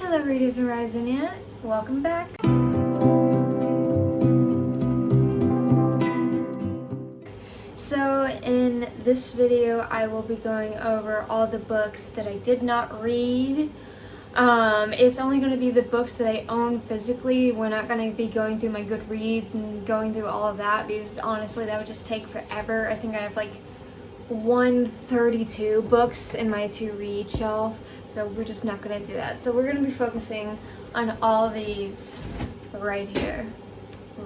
Hello readers and writers in here, welcome back. So in this video I will be going over all the books that I did not read. It's only going to be the books that I own physically. We're not going to be going through my Goodreads and going through all of that because honestly that would just take forever. I think I have like 132 books in my to read shelf, so we're just not going to do that. So we're going to be focusing on all these right here.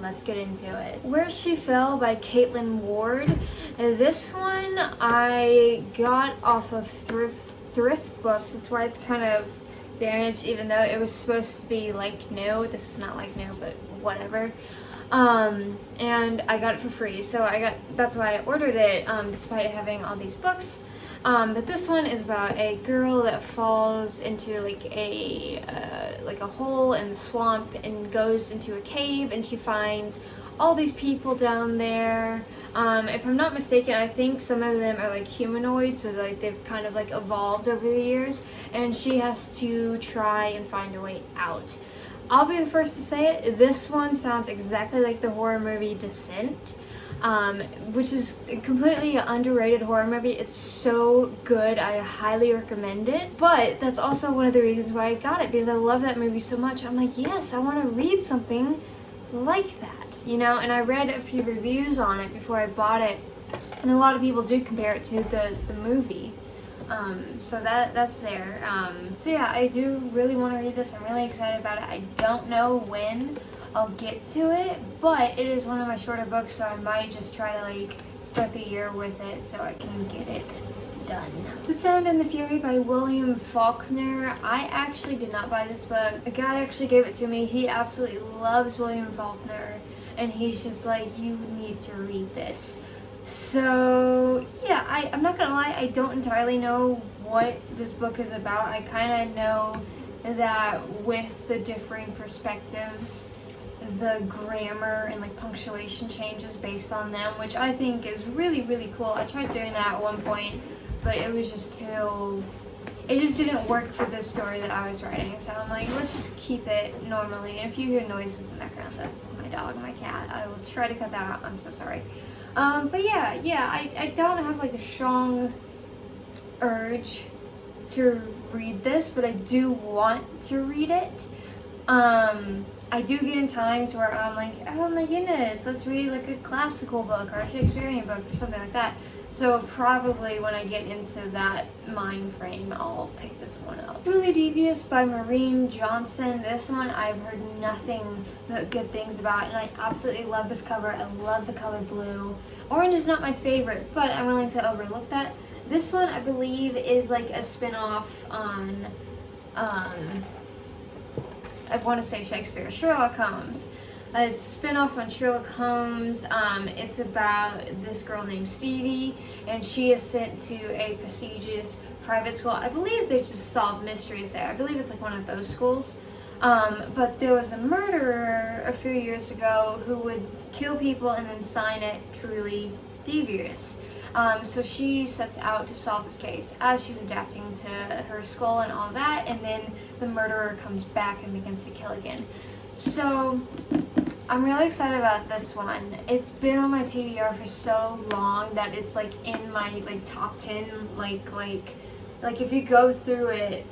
Let's get into it. Where She Fell by Caitlin Ward. This one I got off of thrift books. That's why it's kind of damaged, even though it was supposed to be like new. This is not like new, but whatever. And I got it for free, so that's why I ordered it, despite having all these books. But this one is about a girl that falls into like a hole in the swamp and goes into a cave, and she finds all these people down there. If I'm not mistaken, I think some of them are like humanoids, so like they've kind of like evolved over the years, and she has to try and find a way out. I'll be the first to say it, this one sounds exactly like the horror movie Descent, which is a completely underrated horror movie. It's so good, I highly recommend it. But that's also one of the reasons why I got it, because I love that movie so much. I'm like, yes, I want to read something like that, you know? And I read a few reviews on it before I bought it, and a lot of people do compare it to the movie. So that's there. So yeah, I do really want to read this. I'm really excited about it. I don't know when I'll get to it, but it is one of my shorter books, so I might just try to like start the year with it so I can get it done. The Sound and the Fury by William Faulkner. I actually did not buy this book. A guy actually gave it to me. He absolutely loves William Faulkner, and he's just like, you need to read this. So yeah, I'm not gonna lie, I don't entirely know what this book is about. I kind of know that with the differing perspectives, the grammar and like punctuation changes based on them, which I think is really, really cool. I tried doing that at one point, but it was just it just didn't work for the story that I was writing. So I'm like, let's just keep it normally. And if you hear noises in the background, that's my dog and my cat. I will try to cut that out. I'm so sorry. But yeah, I don't have like a strong urge to read this, but I do want to read it. I do get in times where I'm like, oh my goodness, let's read like a classical book or a Shakespearean book or something like that. So probably when I get into that mind frame, I'll pick this one up. Truly Devious by Maureen Johnson. This one I've heard nothing but good things about, and I absolutely love this cover. I love the color blue. Orange is not my favorite, but I'm willing to overlook that. This one I believe is like a spin-off on, I want to say Shakespeare, Sherlock Holmes. It's a spin-off on Sherlock Holmes. It's about this girl named Stevie, and she is sent to a prestigious private school. I believe they just solve mysteries there. I believe it's like one of those schools. But there was a murderer a few years ago who would kill people and then sign it Truly Devious. So she sets out to solve this case as she's adapting to her school and all that, and then the murderer comes back and begins to kill again. So I'm really excited about this one. It's been on my TBR for so long that it's like in my like top 10, like if you go through it,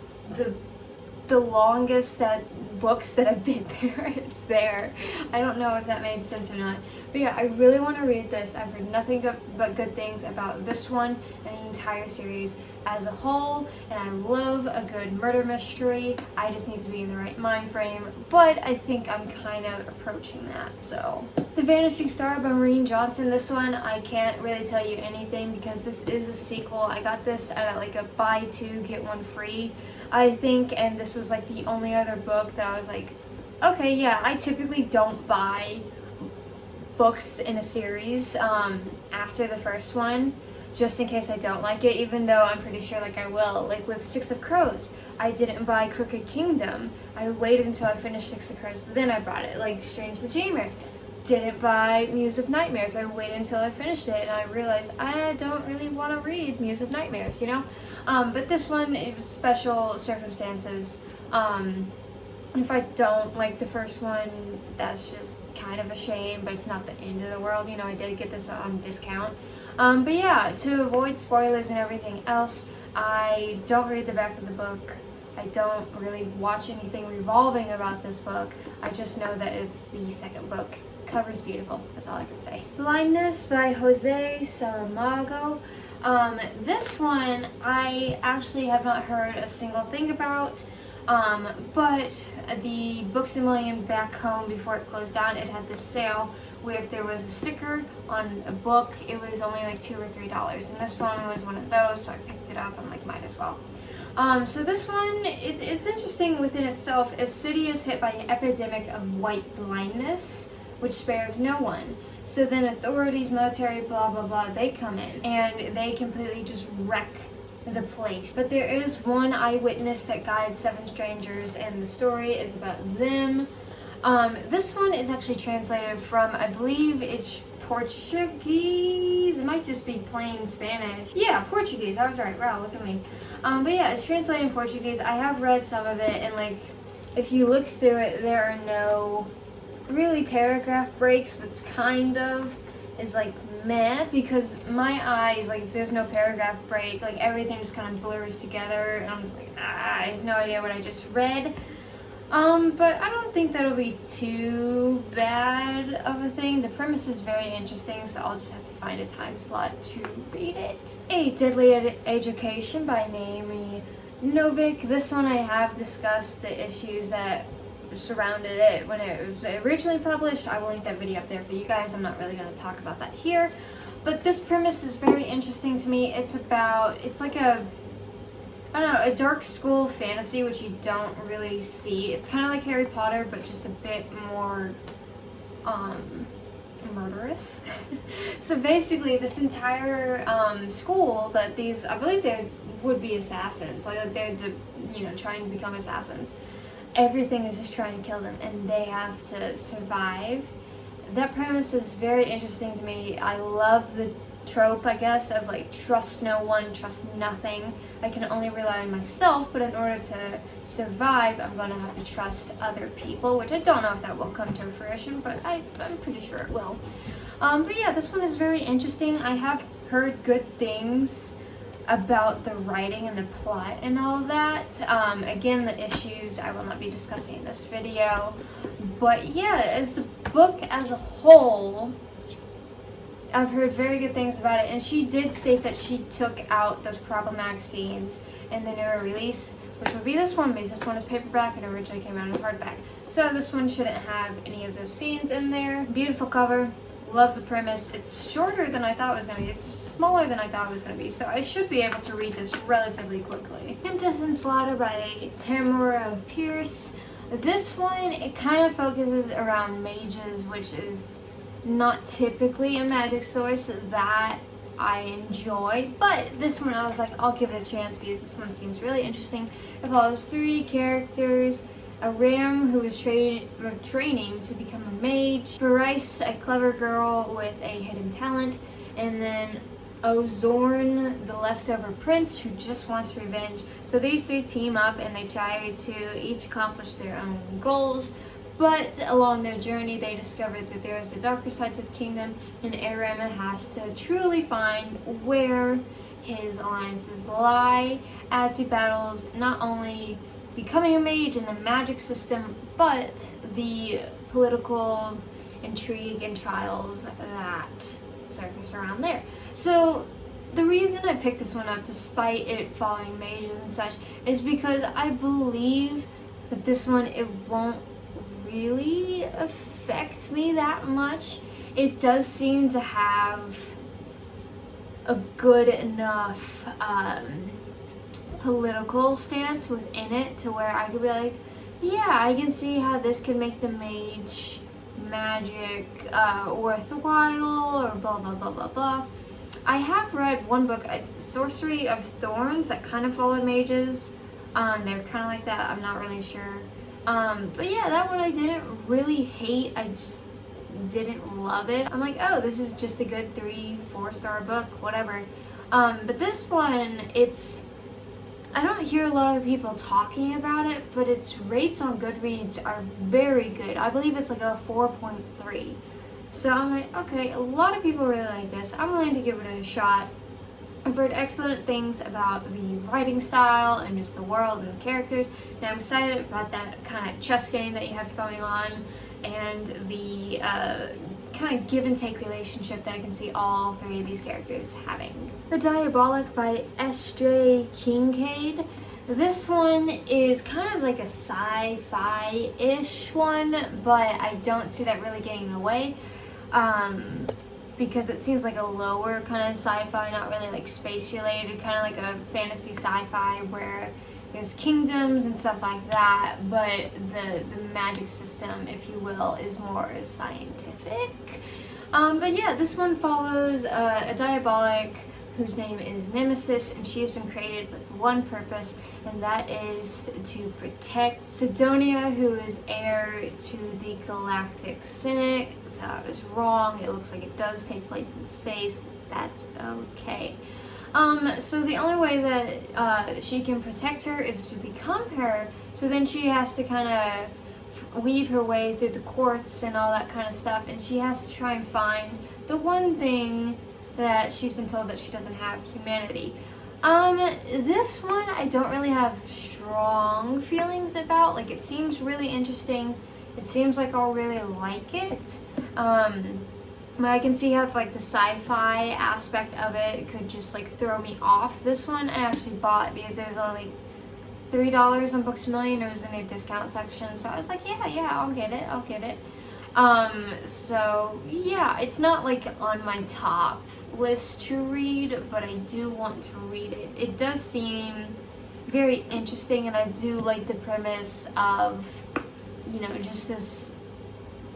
the longest that books that have been there, it's there. I don't know if that made sense or not. But yeah, I really want to read this. I've heard nothing but good things about this one and the entire series as a whole, and I love a good murder mystery. I just need to be in the right mind frame, but I think I'm kind of approaching that. So The Vanishing Star by Maureen Johnson. This one I can't really tell you anything because this is a sequel. I got this at like a buy two get one free, I think, and this was like the only other book that I was like, okay, yeah, I typically don't buy books in a series after the first one, just in case I don't like it, even though I'm pretty sure like I will. Like with Six of Crows, I didn't buy Crooked Kingdom. I waited until I finished Six of Crows, then I bought it. Like Strange the Dreamer, didn't buy Muse of Nightmares. I waited until I finished it, and I realized I don't really want to read Muse of Nightmares, you know? But this one, it was special circumstances. If I don't like the first one, that's just kind of a shame, but it's not the end of the world. You know, I did get this on discount. But yeah, to avoid spoilers and everything else, I don't read the back of the book. I don't really watch anything revolving about this book. I just know that it's the second book. Cover's beautiful, that's all I can say. Blindness by Jose Saramago. This one I actually have not heard a single thing about. But the Books A Million back home, before it closed down, it had this sale where if there was a sticker on a book, it was only like $2 or $3. And this one was one of those, so I picked it up. I'm like, might as well. So this one, it's interesting within itself. A city is hit by an epidemic of white blindness, which spares no one. So then authorities, military, blah, blah, blah, they come in and they completely just wreck the place. But there is one eyewitness that guides 7 strangers, and the story is about them. This one is actually translated from, I believe it's Portuguese. It might just be plain Spanish. Yeah, Portuguese. I was right. Wow, look at me. But yeah, it's translated in Portuguese. I have read some of it, and like, if you look through it, there are no really paragraph breaks, but it's kind of is like meh, because my eyes, like, if there's no paragraph break, like everything just kind of blurs together, and I'm just like, I have no idea what I just read. But I don't think that'll be too bad of a thing. The premise is very interesting, so I'll just have to find a time slot to read it. A Deadly Education by Naomi Novik. This one I have discussed the issues that surrounded it when it was originally published. I will link that video up there for you guys. I'm not really going to talk about that here, but this premise is very interesting to me. It's like a, I don't know, a dark school fantasy, which you don't really see. It's kind of like Harry Potter, but just a bit more murderous. So basically this entire school that these, I believe they would be assassins, like they're trying to become assassins. Everything is just trying to kill them, and they have to survive. That premise is very interesting to me. I love the trope, I guess, of like trust no one, trust nothing. I can only rely on myself, but in order to survive, I'm going to have to trust other people, which I don't know if that will come to fruition, but I'm pretty sure it will. But yeah, this one is very interesting. I have heard good things about the writing and the plot and all that. Again, the issues I will not be discussing in this video, but yeah, as the book as a whole, I've heard very good things about it, and she did state that she took out those problematic scenes in the newer release, which would be this one, because this one is paperback and originally came out in hardback. So this one shouldn't have any of those scenes in there. Beautiful cover. Love the premise. It's shorter than I thought it was going to be. It's smaller than I thought it was going to be, so I should be able to read this relatively quickly. Contestant Slaughter by Tamara Pierce. This one, it kind of focuses around mages, which is not typically a magic source that I enjoy, but this one I was like, I'll give it a chance because this one seems really interesting. It follows 3 characters: a ram who is training to become a mage, Bryce, a clever girl with a hidden talent, and then Ozorn, the leftover prince who just wants revenge. So these 3 team up and they try to each accomplish their own goals, but along their journey they discover that there is the darker side to the kingdom, and Aram has to truly find where his alliances lie as he battles not only becoming a mage in the magic system, but the political intrigue and trials that surface around there. So the reason I picked this one up, despite it following mages and such, is because I believe that this one, it won't really affect me that much. It does seem to have a good enough political stance within it to where I could be like, yeah, I can see how this could make the mage magic worthwhile, or blah blah blah blah blah. I have read one book, it's Sorcery of Thorns, that kind of followed mages. They're kind of like that, I'm not really sure. But yeah, that one I didn't really hate, I just didn't love it. I'm like, oh, this is just a good 3-4 star book, whatever. But this one, it's I don't hear a lot of people talking about it, but its rates on Goodreads are very good. I believe it's like a 4.3. So I'm like, okay, a lot of people really like this. I'm willing to give it a shot. I've heard excellent things about the writing style and just the world and the characters, and I'm excited about that kind of chess game that you have going on, and the kind of give and take relationship that I can see all three of these characters having. The Diabolic by S.J. Kincaid. This one is kind of like a sci-fi-ish one, but I don't see that really getting in the way. Because it seems like a lower kind of sci-fi, not really like space related, kind of like a fantasy sci-fi where there's kingdoms and stuff like that, but the magic system, if you will, is more scientific. But yeah, this one follows a Diabolic whose name is Nemesis, and she has been created with one purpose, and that is to protect Sidonia, who is heir to the Galactic Senate. So I was wrong. It looks like it does take place in space. That's okay. So the only way that she can protect her is to become her. So then she has to kind of weave her way through the courts and all that kind of stuff, and she has to try and find the one thing that she's been told that she doesn't have: humanity. This one I don't really have strong feelings about. Like, it seems really interesting. It seems like I'll really like it. But I can see how like the sci-fi aspect of it could just like throw me off. This one I actually bought because there was only $3 on Books A Million. It was in their discount section, so I was like, yeah, I'll get it. So yeah, it's not like on my top list to read, but I do want to read it. It does seem very interesting, and I do like the premise of, you know, just this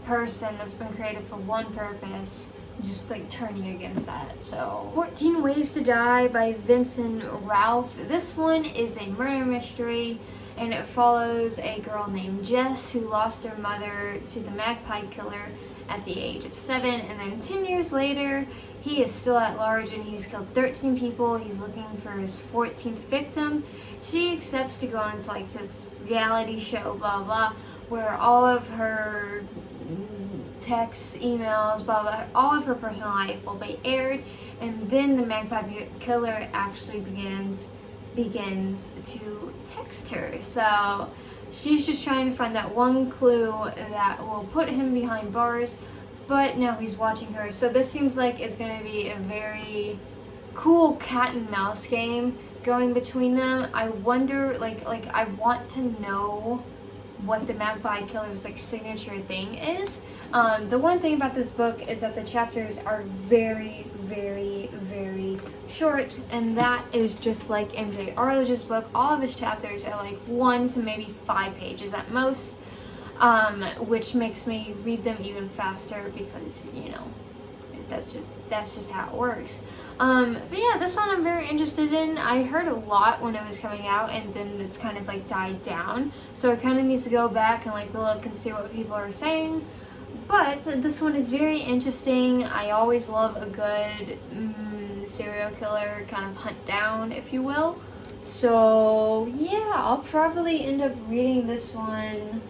person that's been created for one purpose, just like turning against that. So 14 Ways to Die by Vincent Ralph. This one is a murder mystery, and it follows a girl named Jess who lost her mother to the Magpie Killer at the age of 7, and then 10 years later he is still at large and he's killed 13 people. He's looking for his 14th victim. She accepts to go into like this reality show, blah blah, where all of her texts, emails, blah blah, all of her personal life will be aired, and then the Magpie Killer actually begins to text her. So she's just trying to find that one clue that will put him behind bars, but now he's watching her. So this seems like it's going to be a very cool cat and mouse game going between them. I wonder, like I want to know what the Magpie Killer's like signature thing is. The one thing about this book is that the chapters are very, very, very short, and that is just like MJ Arledge's book. All of his chapters are like 1 to maybe 5 pages at most, which makes me read them even faster because, you know, that's just how it works. But yeah, this one I'm very interested in. I heard a lot when it was coming out, and then it's kind of like died down, so I kind of need to go back and like look and see what people are saying. But this one is very interesting. I always love a good serial killer kind of hunt down, if you will. So yeah, I'll probably end up reading this one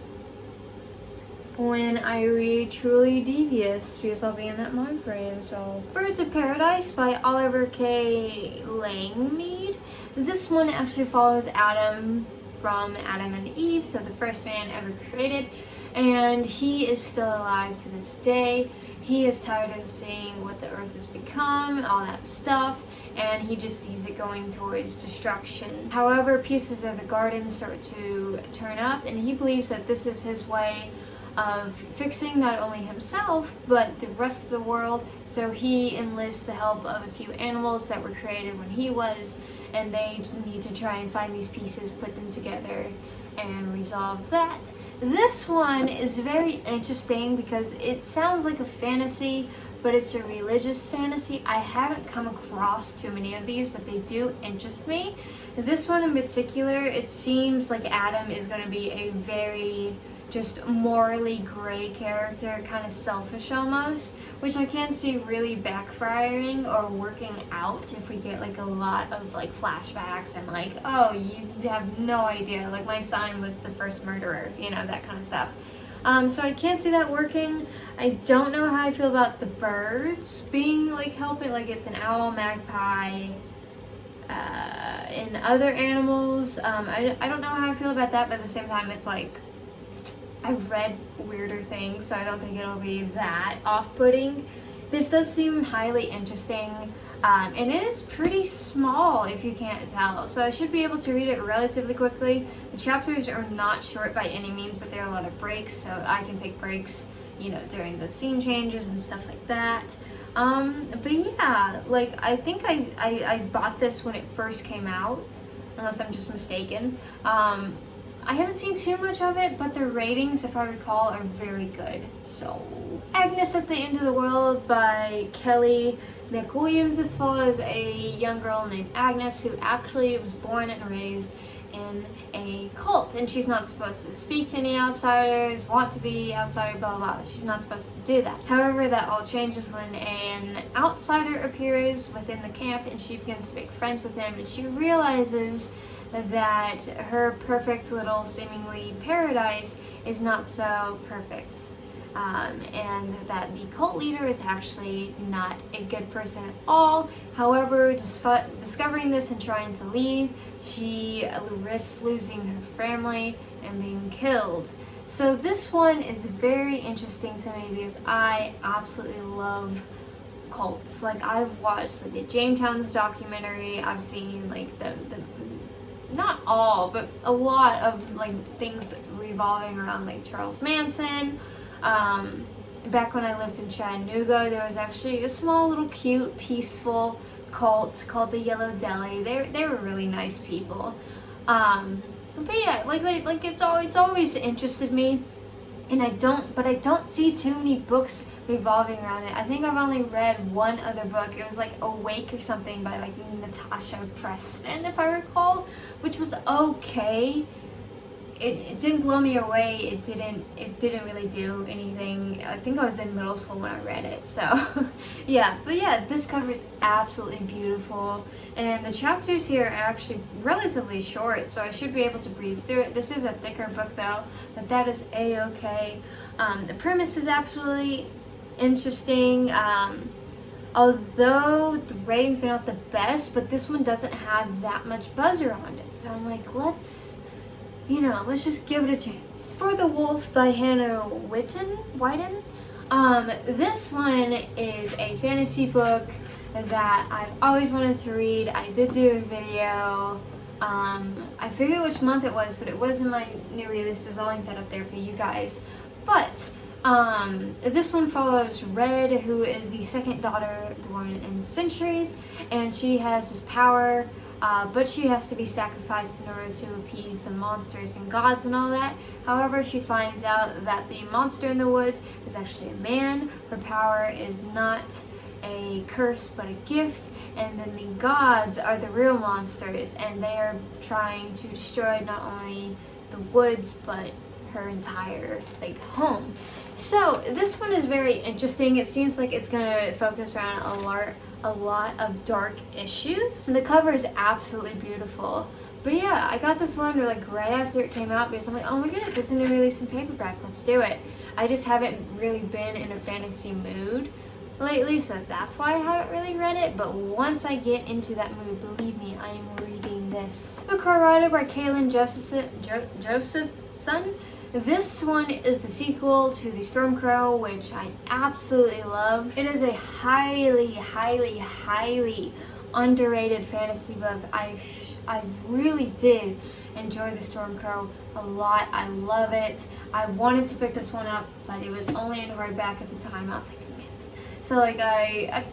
when I read Truly Devious, because I'll be in that mind frame. So Birds of Paradise by Oliver K. Langmead. This one actually follows Adam from Adam and Eve, so the first man ever created, and he is still alive to this day. He is tired of seeing what the earth has become, all that stuff, and he just sees it going towards destruction. However, pieces of the garden start to turn up, and he believes that this is his way of fixing not only himself, but the rest of the world. So he enlists the help of a few animals that were created when he was, and they need to try and find these pieces, put them together, and resolve that. This one is very interesting because it sounds like a fantasy, but it's a religious fantasy. I haven't come across too many of these, but they do interest me. This one in particular, it seems like Adam is going to be a very just morally gray character, kind of selfish almost, which I can see really backfiring or working out if we get like a lot of like flashbacks and like, oh, you have no idea, like my son was the first murderer, you know, that kind of stuff. So I can't see that working. I don't know how I feel about the birds being like helping, like it's an owl, magpie, and other animals. I don't know how I feel about that, but at the same time it's like, I've read weirder things, so I don't think it'll be that off-putting. This does seem highly interesting, and it is pretty small if you can't tell, so I should be able to read it relatively quickly. The chapters are not short by any means, but there are a lot of breaks, so I can take breaks, you know, during the scene changes and stuff like that. But yeah, like I think I bought this when it first came out, unless I'm just mistaken. I haven't seen too much of it, but the ratings, if I recall, are very good. So, Agnes at the End of the World by Kelly McWilliams. This follows a young girl named Agnes who actually was born and raised in a cult, and she's not supposed to speak to any outsiders, want to be outsider, blah blah. She's not supposed to do that. However, that all changes when an outsider appears within the camp, and she begins to make friends with him, and she realizes that her perfect little seemingly paradise is not so perfect, and that the cult leader is actually not a good person at all. However, discovering this and trying to leave, she risks losing her family and being killed. So this one is very interesting to me because I absolutely love cults. Like, I've watched like the Jamestown's documentary, I've seen like the not all, but a lot of like things revolving around like Charles Manson. Back when I lived in Chattanooga, there was actually a small little cute peaceful cult called the Yellow Deli. They were really nice people. But yeah, like it's always interested me, and I don't see too many books revolving around it. I think I've only read one other book. It was like Awake or something by like Natasha Preston, if I recall, which was okay. It didn't blow me away. It didn't really do anything. I think I was in middle school when I read it. So yeah, but yeah, this cover is absolutely beautiful, and the chapters here are actually relatively short, so I should be able to breeze through it. This is a thicker book though, but that is a-okay. The premise is absolutely interesting, although the ratings are not the best, but this one doesn't have that much buzz around it, so I'm like, let's just give it a chance. For the Wolf by Hannah Whitten. This one is a fantasy book that I've always wanted to read. I did do a video. I forget which month it was, but it was in my new releases. I'll link that up there for you guys. But this one follows Red, who is the second daughter born in centuries, and she has this power, but she has to be sacrificed in order to appease the monsters and gods and all that. However, she finds out that the monster in the woods is actually a man. Her power is not a curse but a gift, and then the gods are the real monsters, and they are trying to destroy not only the woods but her entire like home. So this one is very interesting. It seems like it's gonna focus around a lot of dark issues. And the cover is absolutely beautiful. But yeah, I got this one like right after it came out because I'm like, oh my goodness, it's a new release in paperback, let's do it. I just haven't really been in a fantasy mood lately, so that's why I haven't really read it. But once I get into that mood, believe me, I am reading this. The Colorado by Kaylin Josephson. This one is the sequel to The Stormcrow, which I absolutely love. It is a highly, highly, highly underrated fantasy book. I really did enjoy The Stormcrow a lot. I love it. I wanted to pick this one up, but it was only in hardback at the time. I was like, so like I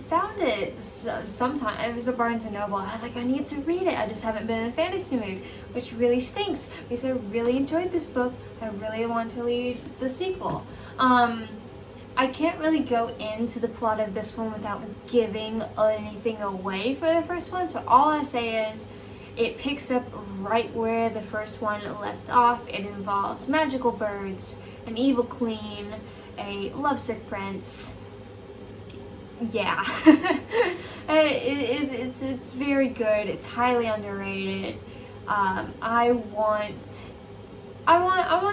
found it sometime. It was a Barnes & Noble. I was like, I need to read it. I just haven't been in a fantasy mood, which really stinks because I really enjoyed this book. I really want to read the sequel. I I can't really go into the plot of this one without giving anything away for the first one, so all I say is it picks up right where the first one left off. It involves magical birds, an evil queen, a lovesick prince. Yeah. It's very good. It's highly underrated. I want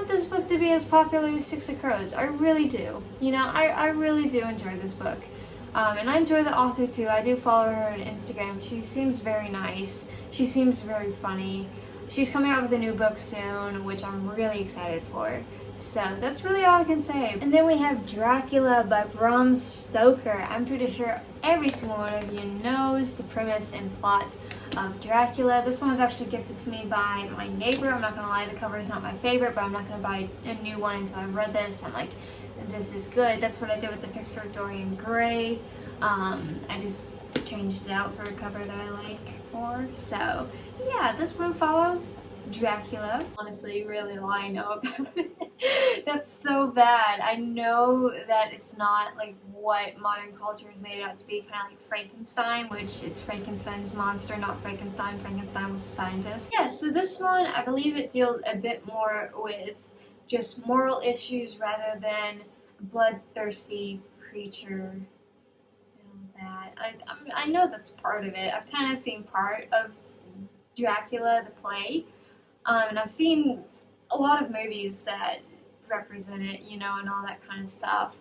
this book to be as popular as Six of Crows. I really do. You know, I really do enjoy this book. And I enjoy the author too. I do follow her on Instagram. She seems very nice. She seems very funny. She's coming out with a new book soon, which I'm really excited for. So that's really all I can say. And then we have Dracula by Bram Stoker. I'm pretty sure every single one of you knows the premise and plot of Dracula. This one was actually gifted to me by my neighbor. I'm not gonna lie, the cover is not my favorite, but I'm not gonna buy a new one until I've read this. I'm like, this is good. That's what I did with the picture of Dorian Gray. I just changed it out for a cover that I like more. So yeah, this one follows Dracula. Honestly, really all I know about it. That's so bad. I know that it's not like what modern culture has made it out to be, kind of like Frankenstein, which it's Frankenstein's monster, not Frankenstein. Frankenstein was a scientist. Yeah, so this one, I believe it deals a bit more with just moral issues rather than bloodthirsty creature and all that. I know that's part of it. I've kind of seen part of Dracula, the play. And I've seen a lot of movies that represent it, you know, and all that kind of stuff.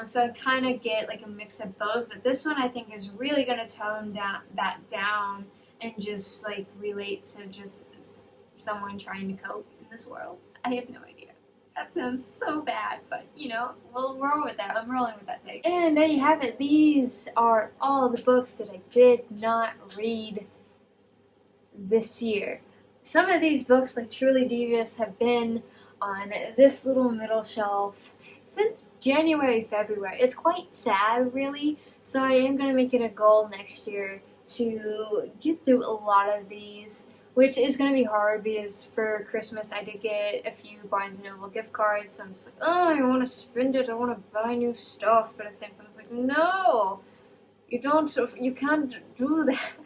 So I kind of get like a mix of both, but this one I think is really going to tone that down and just like relate to just someone trying to cope in this world. I have no idea. That sounds so bad, but you know, we'll roll with that. I'm rolling with that take. And there you have it. These are all the books that I did not read this year. Some of these books, like Truly Devious, have been on this little middle shelf since January, February. It's quite sad, really, so I am going to make it a goal next year to get through a lot of these, which is going to be hard because for Christmas I did get a few Barnes & Noble gift cards, so I'm just like, oh, I want to spend it, I want to buy new stuff, but at the same time it's like, no, you can't do that.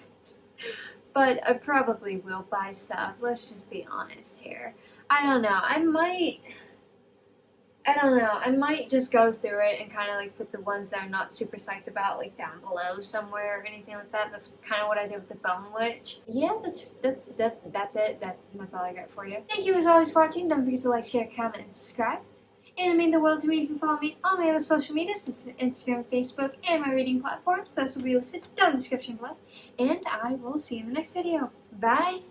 But I probably will buy stuff. Let's just be honest here. I don't know. I might just go through it and kind of like put the ones that I'm not super psyched about like down below somewhere or anything like that. That's kind of what I did with the Bone Witch. Yeah, that's it. That's all I got for you. Thank you as always for watching. Don't forget to like, share, comment, and subscribe. And it means the world to me if you follow me on my other social media, such as Instagram, Facebook, and my reading platforms. Those will be listed down in the description below. And I will see you in the next video. Bye!